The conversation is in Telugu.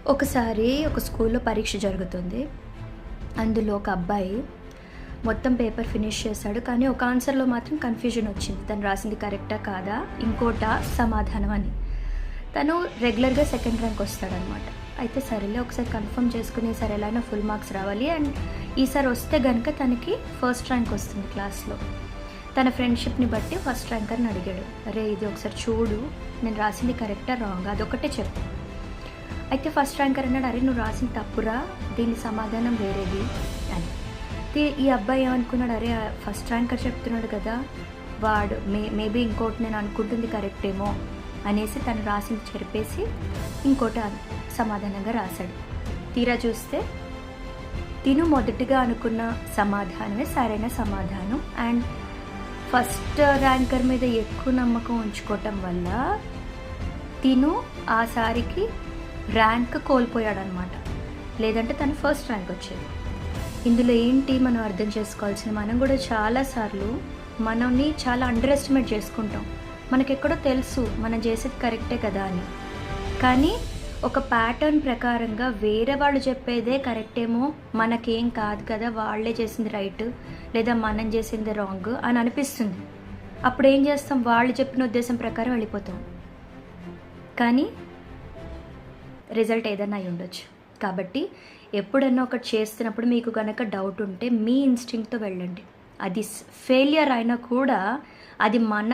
ఒకసారి ఒక స్కూల్లో పరీక్ష జరుగుతుంది. అందులో ఒక అబ్బాయి మొత్తం పేపర్ ఫినిష్ చేశాడు. కానీ ఒక ఆన్సర్‌లో మాత్రం కన్‌ఫ్యూజన్ వచ్చింది. తను రాసింది కరెక్టా కాదా? ఇంకోటా సమాధానం అని. తను రెగ్యులర్‌గా సెకండ్ ర్యాంక్ వస్తాడనమాట. అయితే సరేలే ఒకసారి కన్ఫర్మ్ చేసుకుని సరే ఎలా అయినా ఫుల్ మార్క్స్ రావాలి అండ్ ఈసారి వస్తే గనుక తనకి ఫస్ట్ ర్యాంక్ వస్తుంది క్లాస్‌లో. తన ఫ్రెండ్‌షిప్‌ని బట్టి ఫస్ట్ ర్యాంకర్‌ని అడిగాడు. "అరే ఇది ఒకసారి చూడు, నేను రాసింది కరెక్టా రాంగా అదొక్కటే చెప్పు." అయితే ఫస్ట్ ర్యాంకర్ అన్నాడు, "అరే నువ్వు రాసింది తప్పురా, దీని సమాధానం వేరేది" అని. ఈ అబ్బాయి ఏమనుకున్నాడు, అరే ఫస్ట్ ర్యాంకర్ చెప్తున్నాడు కదా, వాడు మేబీ ఇంకోటి నేను అనుకుంటుంది కరెక్టేమో అనేసి తను రాసింది చెరిపేసి ఇంకోటి సమాధానంగా రాశాడు. తీరా చూస్తే తిను మొదటిగా అనుకున్న సమాధానమే సరైన సమాధానం. అండ్ ఫస్ట్ ర్యాంకర్ మీద ఎక్కువ నమ్మకం ఉంచుకోవటం వల్ల తిను ఆసారికి ర్యాంక్ కోల్పోయాడనమాట. లేదంటే తను ఫస్ట్ ర్యాంక్ వచ్చేది. ఇందులో ఏంటి మనం అర్థం చేసుకోవాల్సింది, మనం కూడా చాలాసార్లు మనల్ని చాలా అండర్ ఎస్టిమేట్ చేసుకుంటాం. మనకెక్కడో తెలుసు మనం చేసేది కరెక్టే కదా అని, కానీ ఒక ప్యాటర్న్ ప్రకారంగా వేరే వాళ్ళు చెప్పేదే కరెక్టేమో, మనకేం కాదు కదా, వాళ్ళే చేసింది రైట్ లేదా మనం చేసింది రాంగ్ అని అనిపిస్తుంది. అప్పుడు ఏం చేస్తాం, వాళ్ళు చెప్పిన ఉద్దేశం ప్రకారం వెళ్ళిపోతాం. కానీ రిజల్ట్ ఏదైనా అయి ఉండొచ్చు. కాబట్టి ఎప్పుడన్నా ఒకటి చేస్తున్నప్పుడు మీకు కనుక డౌట్ ఉంటే మీ ఇన్స్టింక్ట్తో వెళ్ళండి. అది ఫెయిలియర్ అయినా కూడా అది మన